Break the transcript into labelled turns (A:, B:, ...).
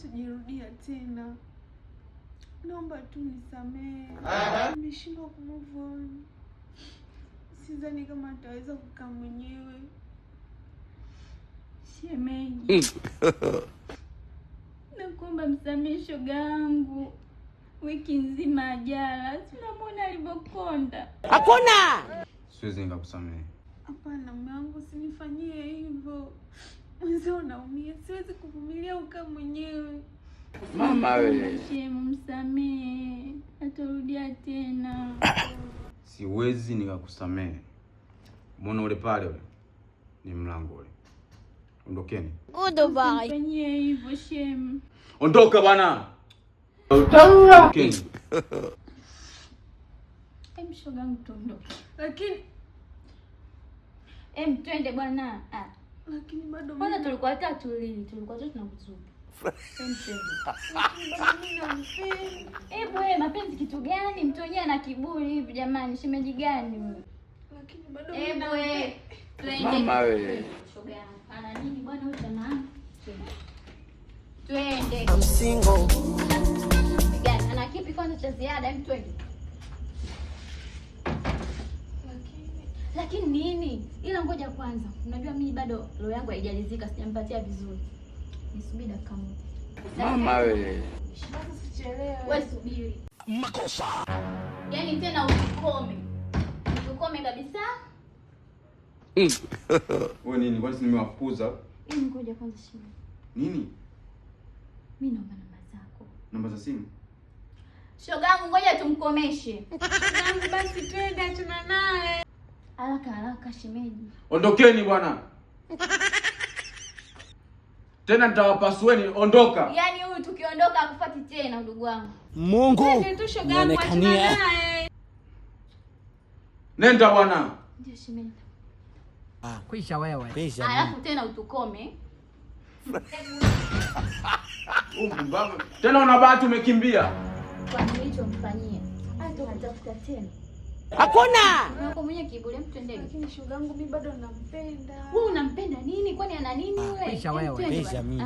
A: haitojirudia tena. Naomba tu nisamehe. Nimeshindwa kumove on. Sidhani kama ataweza kukaa mwenyewe. Shemeji. Nakuomba msamehe shoga yangu. Wiki nzima ajala. Tunamwona alivyokonda.
B: Hakuna!
C: Siwezi nikakusamehe.
A: Hapana mume wangu, usinifanyie hivyo. Mwanzo naumia. Siwezi kuvumilia ukaa mwenyewe.
C: Mama wewe.
A: Shemu, msamehe. Hatarudia tena.
C: Siwezi nikakusamehe. Mbona ule pale ule? Ni mlango ule. Ondokeni.
B: Goodbye.
A: Usinifanyie hivyo shemu.
C: Ondoka bwana. Ondokeni.
A: Shoga yangu tuondoke. Lakini twende bwana. Lakini bado
B: kwanza tulikuwa tatu lini? Tulikuwa tatu na kuzuka. Twende. Mapenzi kitu gani? Mtu wenyewe ana kiburi hivi jamani, shemeji gani huyo?
A: Lakini bado
B: twende.
C: Mama wewe.
B: Shoga yangu. Ana nini bwana huyu tena? Twende.
D: I'm single.
B: Gani? Ana kipi kwanza cha ziada? Hebu twende. Lakini nini? Ila ngoja kwanza. Unajua mimi bado roho yangu haijalizika, sijampatia vizuri. Nisubiri dakika moja.
C: Mama wewe.
A: usichelewe.
B: Wewe subiri. Makosa. Yaani tena ukome. Ukome kabisa.
C: Wewe nini? Kwani nimewafukuza?
B: Ngoja kwanza shime.
C: Nini?
B: Mimi naomba namba zako.
C: Namba za simu?
B: Shogangu ngoja tumkomeshe.
A: Shogangu basi twende achana naye.
B: Haraka shemeji.
C: Ondokeni bwana. Tena nitawapasueni, ondoka.
B: Yaani huyu tukiondoka akufuati tena ndugu wangu.
D: Mungu.
A: Twende tu shogangu achana naye.
C: Nenda bwana.
B: Ndio shemeji.
D: Kwisha wewe. Kwisha.
B: Alafu tena utukome.
C: Tena una bahati umekimbia.
B: Kwa nini hicho mfanyia? Hata hatafuta tena.
D: Hakuna!
B: Unakuwa mwenye kiburi, mtendeni.
A: Lakini shogangu mimi bado nampenda.
B: Wewe unampenda nini? Kwani ana nini wewe?
D: Kwisha wewe. Kwisha mimi.